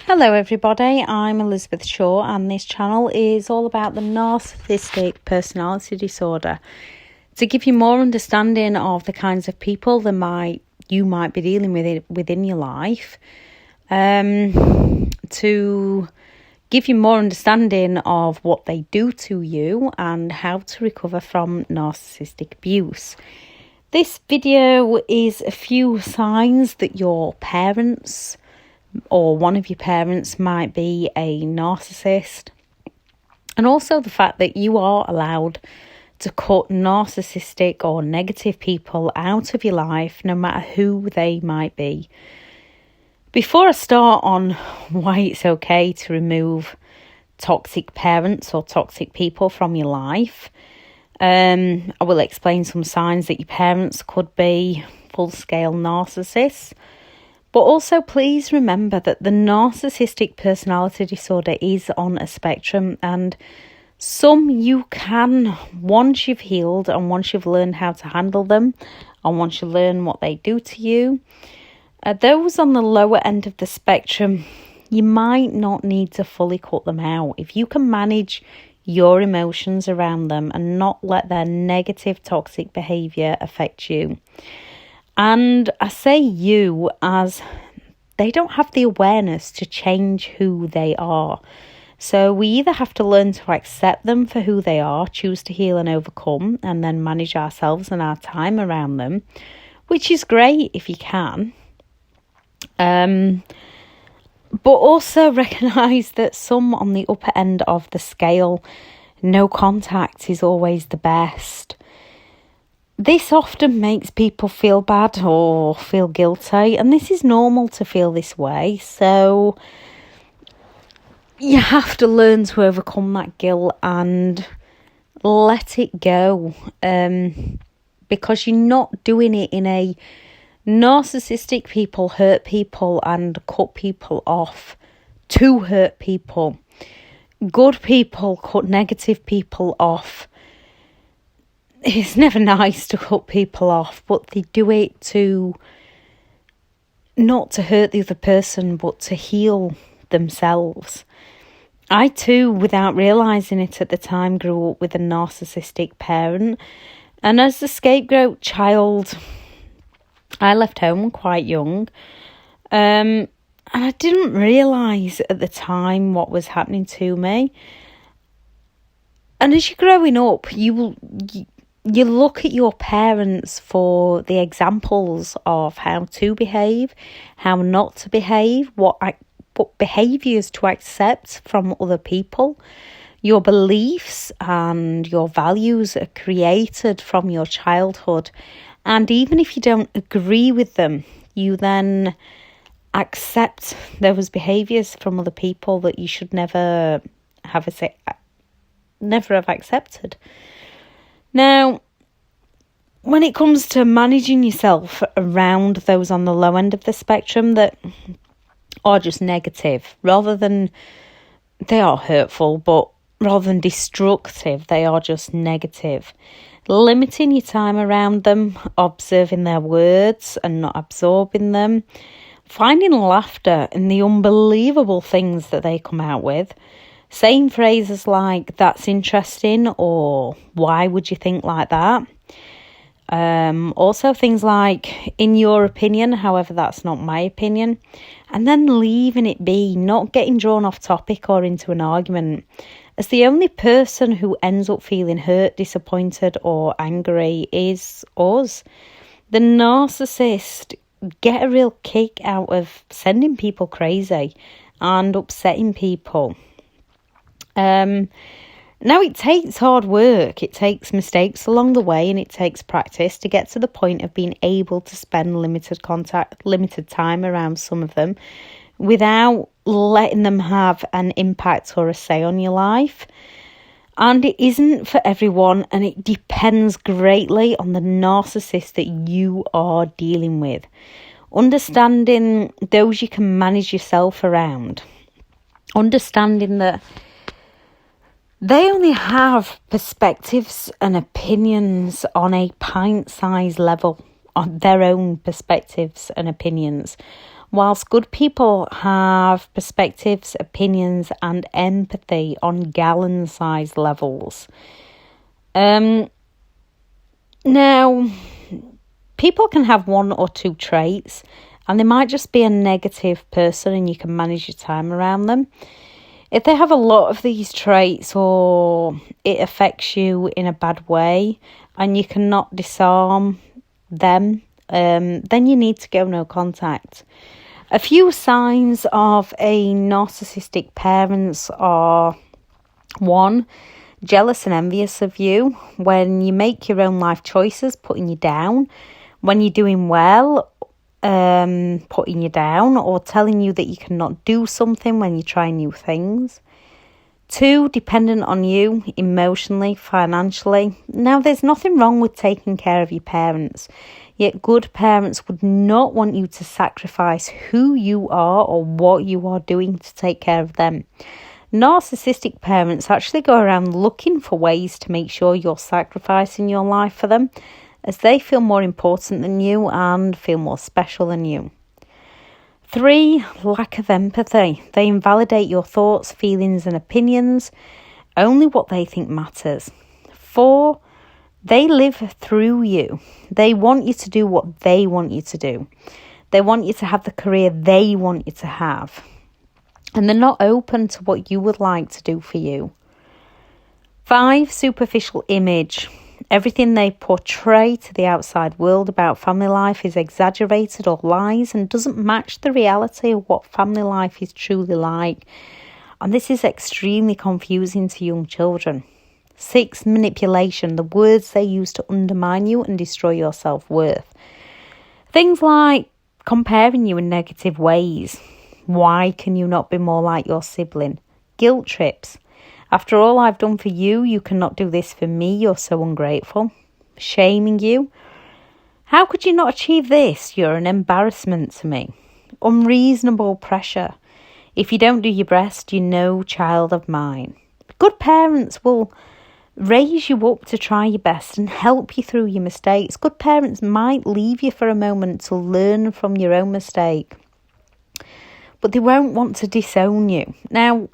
Hello everybody, I'm Elizabeth Shaw and this channel is all about the narcissistic personality disorder. To give you more understanding of the kinds of people that you might be dealing with within your life, to give you more understanding of what they do to you and how to recover from narcissistic abuse. This video is a few signs that your parents or one of your parents might be a narcissist, and also the fact that you are allowed to cut narcissistic or negative people out of your life, no matter who they might be. Before I start on why it's okay to remove toxic parents or toxic people from your life, I will explain some signs that your parents could be full-scale narcissists. But also please remember that the narcissistic personality disorder is on a spectrum, and some you can, once you've healed and once you've learned how to handle them and once you learn what they do to you, those on the lower end of the spectrum, you might not need to fully cut them out. If you can manage your emotions around them and not let their negative toxic behaviour affect you. And I say you as they don't have the awareness to change who they are. So we either have to learn to accept them for who they are, choose to heal and overcome, and then manage ourselves and our time around them, which is great if you can. But also recognise that some on the upper end of the scale, no contact is always the best. This often makes people feel bad or feel guilty, and this is normal to feel this way. So you have to learn to overcome that guilt and let it go, because you're not doing it in a narcissistic people hurt people and cut people off to hurt people. Good people cut negative people off. It's never nice to cut people off, but they do it to not to hurt the other person, but to heal themselves. I too, without realising it at the time, grew up with a narcissistic parent. And as the scapegoat child, I left home quite young. And I didn't realise at the time what was happening to me. And as you're growing up, you look at your parents for the examples of how to behave, how not to behave, what behaviours to accept from other people. Your beliefs and your values are created from your childhood. And even if you don't agree with them, you then accept those behaviours from other people that you should never have accepted. Now, when it comes to managing yourself around those on the low end of the spectrum that are just negative, rather than they are hurtful, but rather than destructive, they are just negative. Limiting your time around them, observing their words and not absorbing them, finding laughter in the unbelievable things that they come out with, saying phrases like, that's interesting, or why would you think like that? Also things like, in your opinion, however, that's not my opinion. And then leaving it be, not getting drawn off topic or into an argument. As the only person who ends up feeling hurt, disappointed or angry is us. The narcissist get a real kick out of sending people crazy and upsetting people. Now it takes hard work, it takes mistakes along the way, and it takes practice to get to the point of being able to spend limited time around some of them without letting them have an impact or a say on your life. And it isn't for everyone, and it depends greatly on the narcissist that you are dealing with. Understanding those you can manage yourself around. Understanding that they only have perspectives and opinions on a pint-sized level, on their own perspectives and opinions. whilst good people have perspectives, opinions and empathy on gallon-sized levels. Now, people can have one or two traits, and they might just be a negative person and you can manage your time around them. If they have a lot of these traits or it affects you in a bad way and you cannot disarm them, then you need to go no contact. A few signs of a narcissistic parent are: 1, jealous and envious of you. When you make your own life choices, putting you down. When you're doing well, putting you down or telling you that you cannot do something when you try new things. 2, dependent on you emotionally, financially. Now, there's nothing wrong with taking care of your parents, yet good parents would not want you to sacrifice who you are or what you are doing to take care of them. Narcissistic parents actually go around looking for ways to make sure you're sacrificing your life for them, as they feel more important than you and feel more special than you. 3, lack of empathy. They invalidate your thoughts, feelings and opinions, only what they think matters. 4, they live through you. They want you to do what they want you to do. They want you to have the career they want you to have. And they're not open to what you would like to do for you. 5, superficial image. Everything they portray to the outside world about family life is exaggerated or lies and doesn't match the reality of what family life is truly like. And this is extremely confusing to young children. 6, manipulation. The words they use to undermine you and destroy your self-worth. Things like comparing you in negative ways. Why can you not be more like your sibling? Guilt trips. After all I've done for you, you cannot do this for me, you're so ungrateful. Shaming you. How could you not achieve this? You're an embarrassment to me. Unreasonable pressure. If you don't do your best, you're no child of mine. Good parents will raise you up to try your best and help you through your mistakes. Good parents might leave you for a moment to learn from your own mistake, but they won't want to disown you. Now,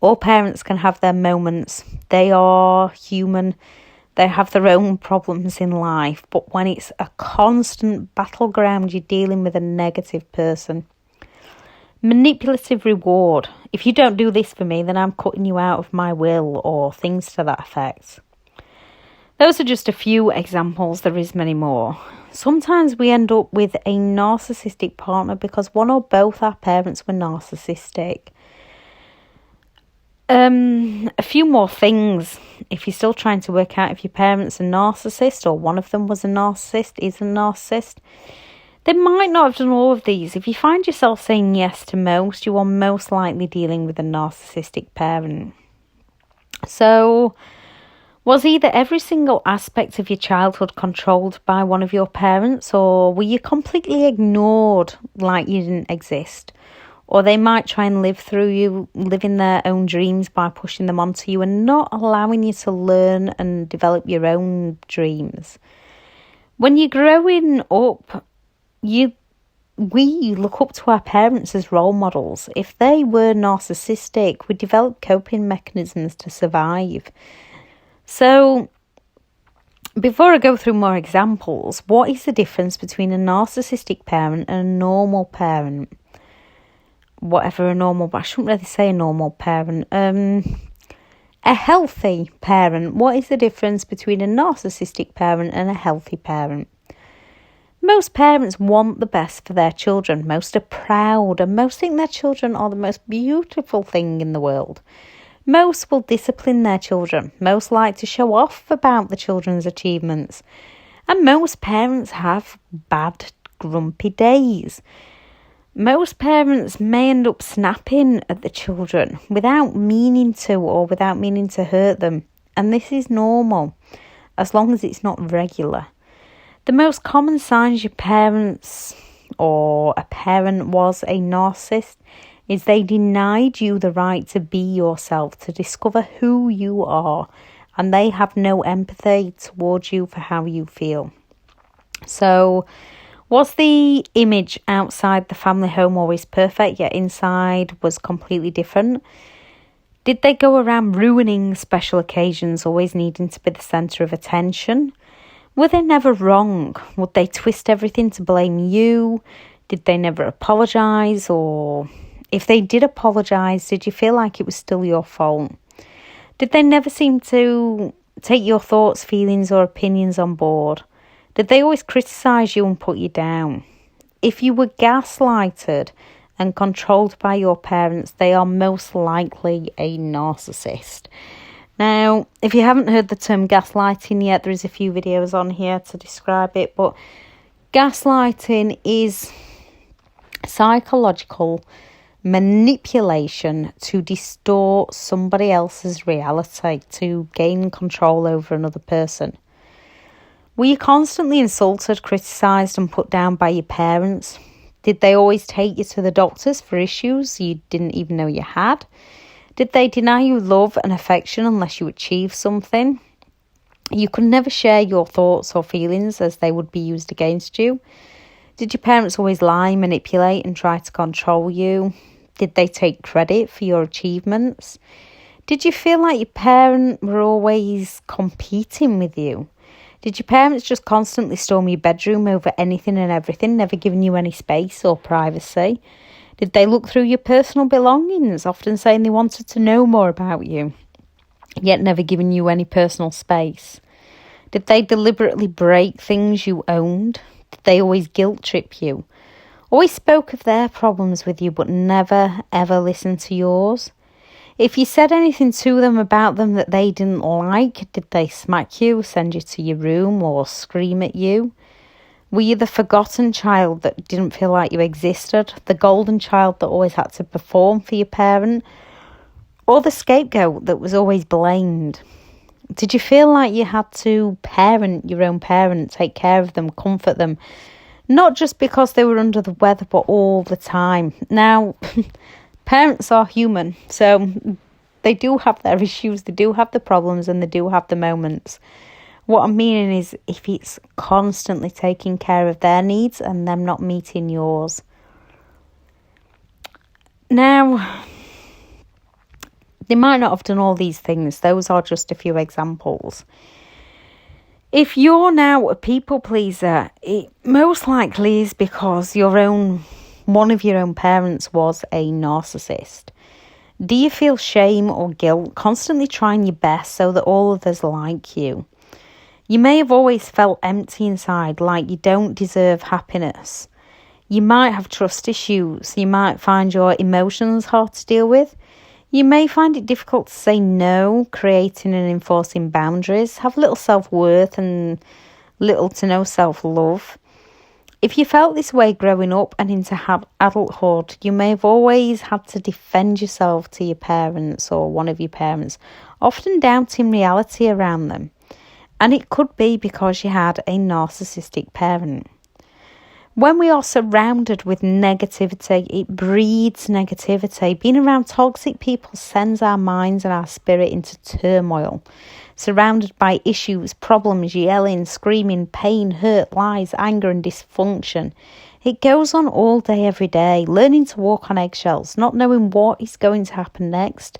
all parents can have their moments. They are human. They have their own problems in life. But when it's a constant battleground, you're dealing with a negative person. Manipulative reward. If you don't do this for me, then I'm cutting you out of my will, or things to that effect. Those are just a few examples. There is many more. Sometimes we end up with a narcissistic partner because one or both our parents were narcissistic. A few more things. If you're still trying to work out if your parents are narcissist or one of them was a narcissist, is a narcissist, they might not have done all of these. If you find yourself saying yes to most, you are most likely dealing with a narcissistic parent. So, was either every single aspect of your childhood controlled by one of your parents, or were you completely ignored like you didn't exist? Or they might try and live through you, living their own dreams by pushing them onto you and not allowing you to learn and develop your own dreams. When you're growing up, we look up to our parents as role models. If they were narcissistic, we develop coping mechanisms to survive. So, before I go through more examples, what is the difference between a narcissistic parent and a normal parent? Whatever a normal, but I shouldn't really say a normal parent. A healthy parent. What is the difference between a narcissistic parent and a healthy parent? Most parents want the best for their children. Most are proud, and most think their children are the most beautiful thing in the world. Most will discipline their children. Most like to show off about the children's achievements. And most parents have bad, grumpy days. Most parents may end up snapping at the children without meaning to, or without meaning to hurt them. And this is normal, as long as it's not regular. The most common signs your parents or a parent was a narcissist is they denied you the right to be yourself, to discover who you are, and they have no empathy towards you for how you feel. So, Was the image outside the family home always perfect, yet inside was completely different? Did they go around ruining special occasions, always needing to be the centre of attention? Were they never wrong? Would they twist everything to blame you? Did they never apologise? Or if they did apologise, did you feel like it was still your fault? Did they never seem to take your thoughts, feelings or opinions on board? Did they always criticise you and put you down? If you were gaslighted and controlled by your parents, they are most likely a narcissist. Now, if you haven't heard the term gaslighting yet, there is a few videos on here to describe it, but gaslighting is psychological manipulation to distort somebody else's reality, to gain control over another person. Were you constantly insulted, criticised and put down by your parents? Did they always take you to the doctors for issues you didn't even know you had? Did they deny you love and affection unless you achieved something? You could never share your thoughts or feelings as they would be used against you. Did your parents always lie, manipulate and try to control you? Did they take credit for your achievements? Did you feel like your parents were always competing with you? Did your parents just constantly storm your bedroom over anything and everything, never giving you any space or privacy? Did they look through your personal belongings, often saying they wanted to know more about you, yet never giving you any personal space? Did they deliberately break things you owned? Did they always guilt trip you? Always spoke of their problems with you, but never ever listened to yours? If you said anything to them about them that they didn't like, did they smack you, send you to your room or scream at you? Were you the forgotten child that didn't feel like you existed, the golden child that always had to perform for your parent, or the scapegoat that was always blamed? Did you feel like you had to parent your own parent, take care of them, comfort them, not just because they were under the weather, but all the time? Now, parents are human, so they do have their issues, they do have the problems, and they do have the moments. What I'm meaning is if it's constantly taking care of their needs and them not meeting yours. Now, they might not have done all these things. Those are just a few examples. If you're now a people pleaser, it most likely is because one of your own parents was a narcissist. Do you feel shame or guilt, constantly trying your best so that all others like you? You may have always felt empty inside, like you don't deserve happiness. You might have trust issues. You might find your emotions hard to deal with. You may find it difficult to say no, creating and enforcing boundaries, have little self-worth and little to no self-love. If you felt this way growing up and into adulthood, you may have always had to defend yourself to your parents or one of your parents, often doubting reality around them. And it could be because you had a narcissistic parent. When we are surrounded with negativity, it breeds negativity. Being around toxic people sends our minds and our spirit into turmoil. Surrounded by issues, problems, yelling, screaming, pain, hurt, lies, anger and dysfunction. It goes on all day, every day, learning to walk on eggshells, not knowing what is going to happen next.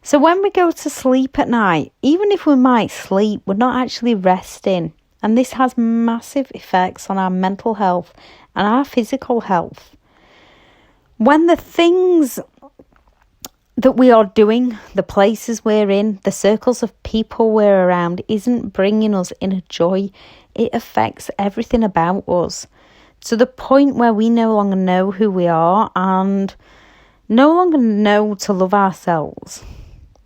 So when we go to sleep at night, even if we might sleep, we're not actually resting. And this has massive effects on our mental health and our physical health. When the things that we are doing, the places we're in, the circles of people we're around isn't bringing us inner joy, it affects everything about us to the point where we no longer know who we are and no longer know to love ourselves.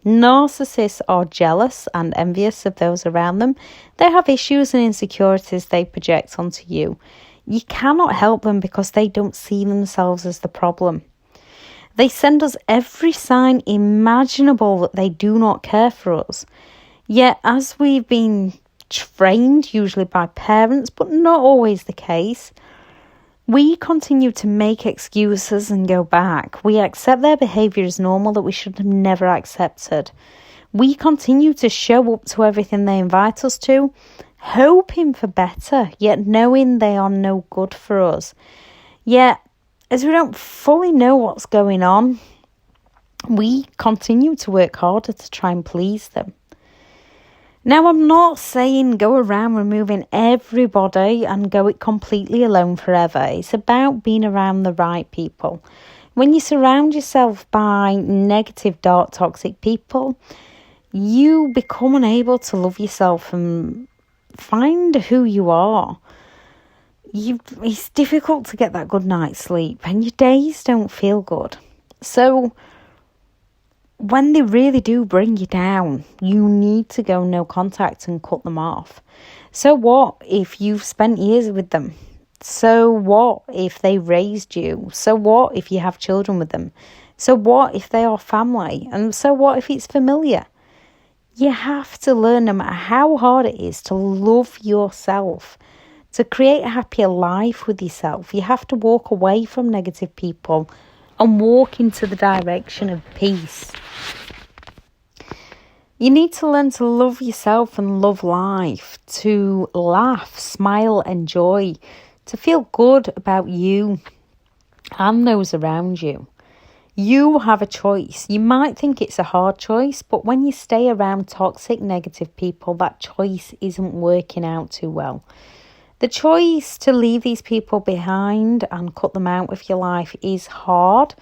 Narcissists are jealous and envious of those around them. They have issues and insecurities they project onto you. You cannot help them because they don't see themselves as the problem. They send us every sign imaginable that they do not care for us. Yet, as we've been trained, usually by parents, but not always the case, we continue to make excuses and go back. We accept their behaviour as normal that we should have never accepted. We continue to show up to everything they invite us to, hoping for better, yet knowing they are no good for us. Yet, as we don't fully know what's going on, we continue to work harder to try and please them. Now, I'm not saying go around removing everybody and go it completely alone forever. It's about being around the right people. When you surround yourself by negative, dark, toxic people, you become unable to love yourself and find who you are. It's difficult to get that good night's sleep and your days don't feel good. So when they really do bring you down, you need to go no contact and cut them off. So what if you've spent years with them? So what if they raised you? So what if you have children with them? So what if they are family? And so what if it's familiar? You have to learn, no matter how hard it is, to love yourself, to create a happier life with yourself. You have to walk away from negative people and walk into the direction of peace. You need to learn to love yourself and love life, to laugh, smile, enjoy, to feel good about you and those around you. You have a choice. You might think it's a hard choice, but when you stay around toxic, negative people, that choice isn't working out too well. The choice to leave these people behind and cut them out of your life is hard,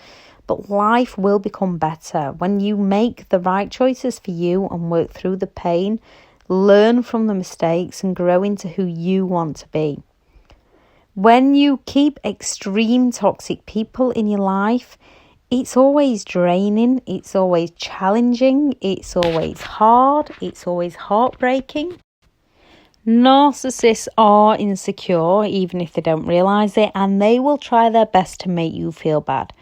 but life will become better when you make the right choices for you and work through the pain, learn from the mistakes and grow into who you want to be. When you keep extreme toxic people in your life, it's always draining, it's always challenging, it's always hard, it's always heartbreaking. Narcissists are insecure, even if they don't realise it, and they will try their best to make you feel bad.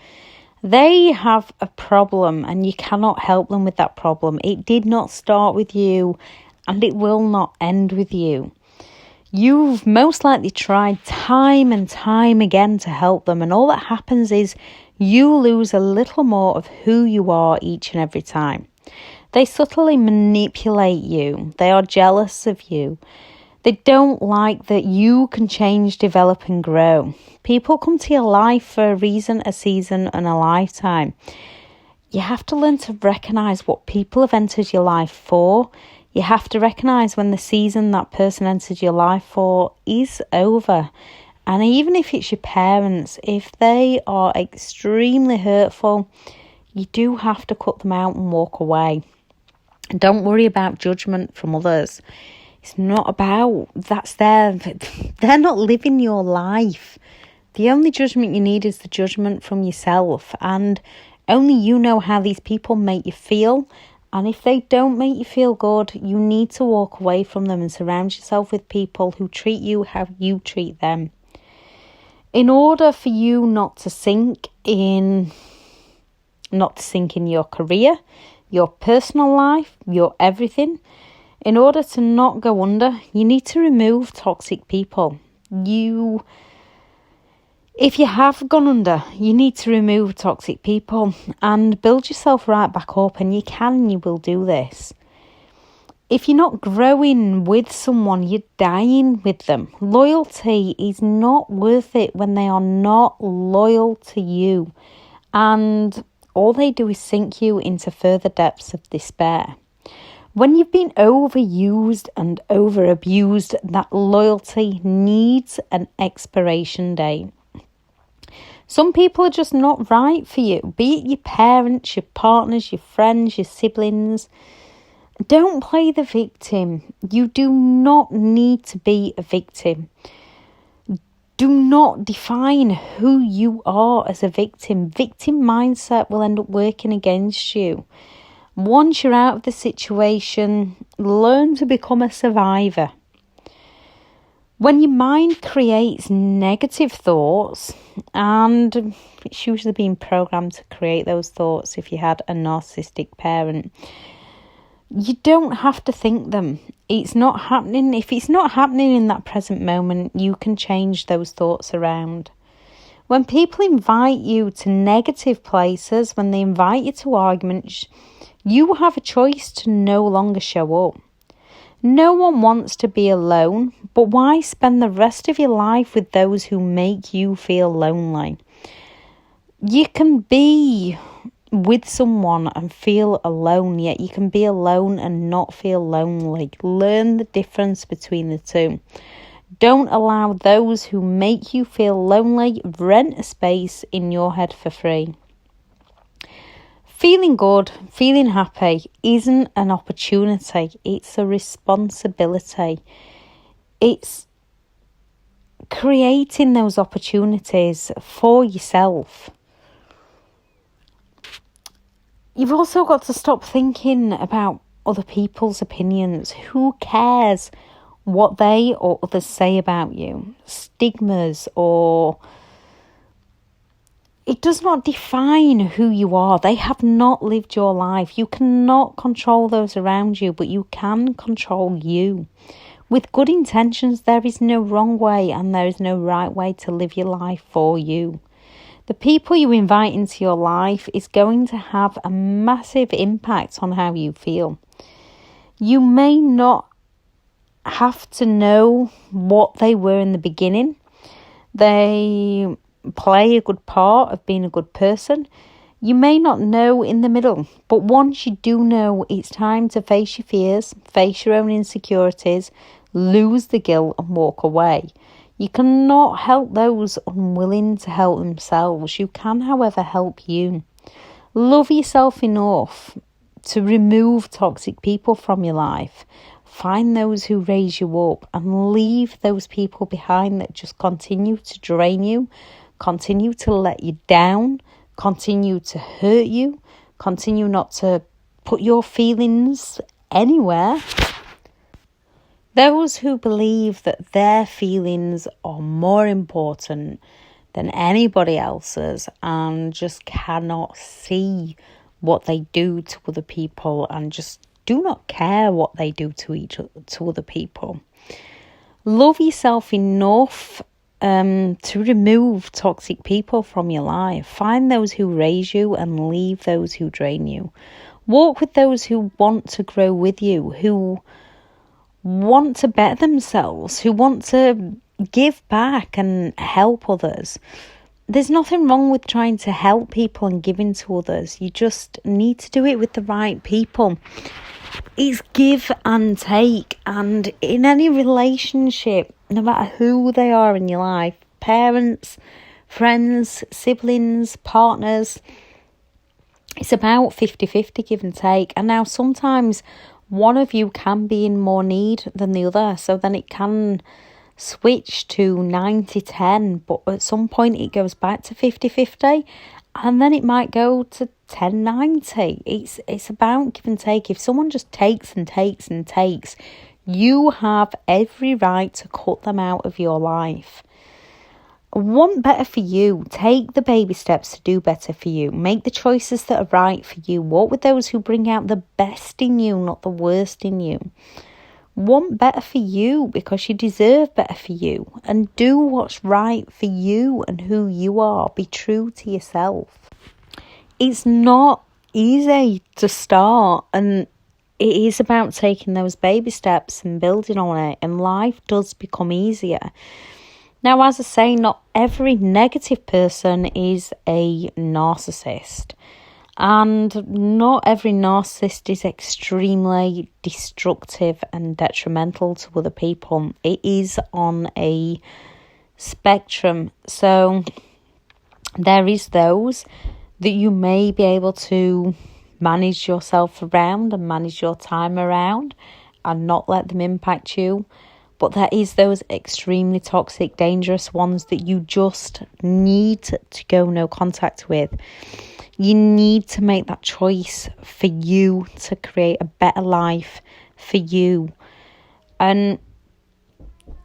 They have a problem and you cannot help them with that problem. It did not start with you and it will not end with you. You've most likely tried time and time again to help them, and all that happens is you lose a little more of who you are each and every time. They subtly manipulate you. They are jealous of you. They don't like that you can change, develop and grow. People come to your life for a reason, a season and a lifetime. You have to learn to recognise what people have entered your life for. You have to recognise when the season that person entered your life for is over. And even if it's your parents, if they are extremely hurtful, you do have to cut them out and walk away. And don't worry about judgment from others. It's not about, they're not living your life. The only judgment you need is the judgment from yourself. And only you know how these people make you feel. And if they don't make you feel good, you need to walk away from them and surround yourself with people who treat you how you treat them. In order for you not to sink in your career, your personal life, your everything, in order to not go under, you need to remove toxic people. If you have gone under, you need to remove toxic people and build yourself right back up, and you will do this. If you're not growing with someone, you're dying with them. Loyalty is not worth it when they are not loyal to you, and all they do is sink you into further depths of despair. When you've been overused and over-abused, that loyalty needs an expiration date. Some people are just not right for you, be it your parents, your partners, your friends, your siblings. Don't play the victim. You do not need to be a victim. Do not define who you are as a victim. Victim mindset will end up working against you. Once you're out of the situation, learn to become a survivor. When your mind creates negative thoughts, and it's usually been programmed to create those thoughts if you had a narcissistic parent, you don't have to think them. It's not happening. If it's not happening in that present moment, you can change those thoughts around. When people invite you to negative places, when they invite you to arguments, you have a choice to no longer show up. No one wants to be alone, but why spend the rest of your life with those who make you feel lonely? You can be with someone and feel alone, yet you can be alone and not feel lonely. Learn the difference between the two. Don't allow those who make you feel lonely rent a space in your head for free. Feeling good, feeling happy isn't an opportunity, it's a responsibility. It's creating those opportunities for yourself. You've also got to stop thinking about other people's opinions. Who cares what they or others say about you? Stigmas or... It does not define who you are. They have not lived your life. You cannot control those around you, but you can control you. With good intentions, there is no wrong way and there is no right way to live your life for you. The people you invite into your life is going to have a massive impact on how you feel. You may not have to know what they were in the beginning. They play a good part of being a good person. You may not know in the middle, but once you do know, it's time to face your fears, face your own insecurities, lose the guilt and walk away. You cannot help those unwilling to help themselves. You can, however, help you. Love yourself enough to remove toxic people from your life. Find those who raise you up and leave those people behind that just continue to drain you, continue to let you down, continue to hurt you, continue not to put your feelings anywhere. Those who believe that their feelings are more important than anybody else's and just cannot see what they do to other people and just do not care what they do to other people. Love yourself enough to remove toxic people from your life. Find those who raise you and leave those who drain you. Walk with those who want to grow with you, who want to better themselves, who want to give back and help others. There's nothing wrong with trying to help people and giving to others. You just need to do it with the right people. It's give and take, and in any relationship, no matter who they are in your life, parents, friends, siblings, partners, it's about 50-50 give and take. And now sometimes one of you can be in more need than the other, so then it can switch to 90-10, but at some point it goes back to 50-50, and then it might go to 10-90. It's about give and take. If someone just takes and takes and takes, you have every right to cut them out of your life. Want better for you. Take the baby steps to do better for you. Make the choices that are right for you. Walk with those who bring out the best in you, not the worst in you. Want better for you because you deserve better for you. And do what's right for you and who you are. Be true to yourself. It's not easy to start, and it is about taking those baby steps and building on it, and life does become easier. Now, as I say, not every negative person is a narcissist, and not every narcissist is extremely destructive and detrimental to other people. It is on a spectrum. So there is those that you may be able to manage yourself around and manage your time around and not let them impact you. But there is those extremely toxic, dangerous ones that you just need to go no contact with. You need to make that choice for you to create a better life for you. And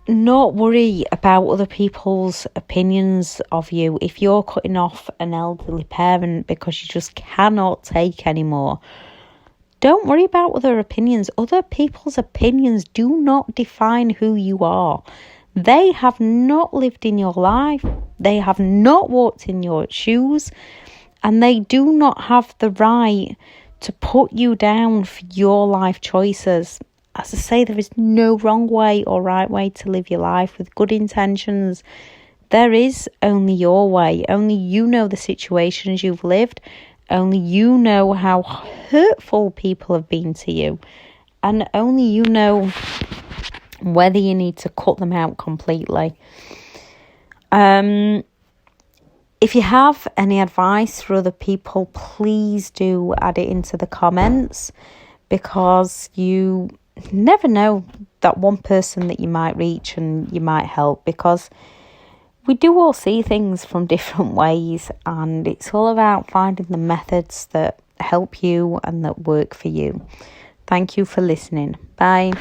not worry about other people's opinions of you. If you're cutting off an elderly parent because you just cannot take anymore, don't worry about other opinions. Other people's opinions do not define who you are. They have not lived in your life. They have not walked in your shoes. And they do not have the right to put you down for your life choices. as I say, there is no wrong way or right way to live your life with good intentions. There is only your way. Only you know the situations you've lived. Only you know how hurtful people have been to you. And only you know whether you need to cut them out completely. If you have any advice for other people, please do add it into the comments, because you never know that one person that you might reach and you might help, because we do all see things from different ways, and it's all about finding the methods that help you and that work for you. Thank you for listening. Bye.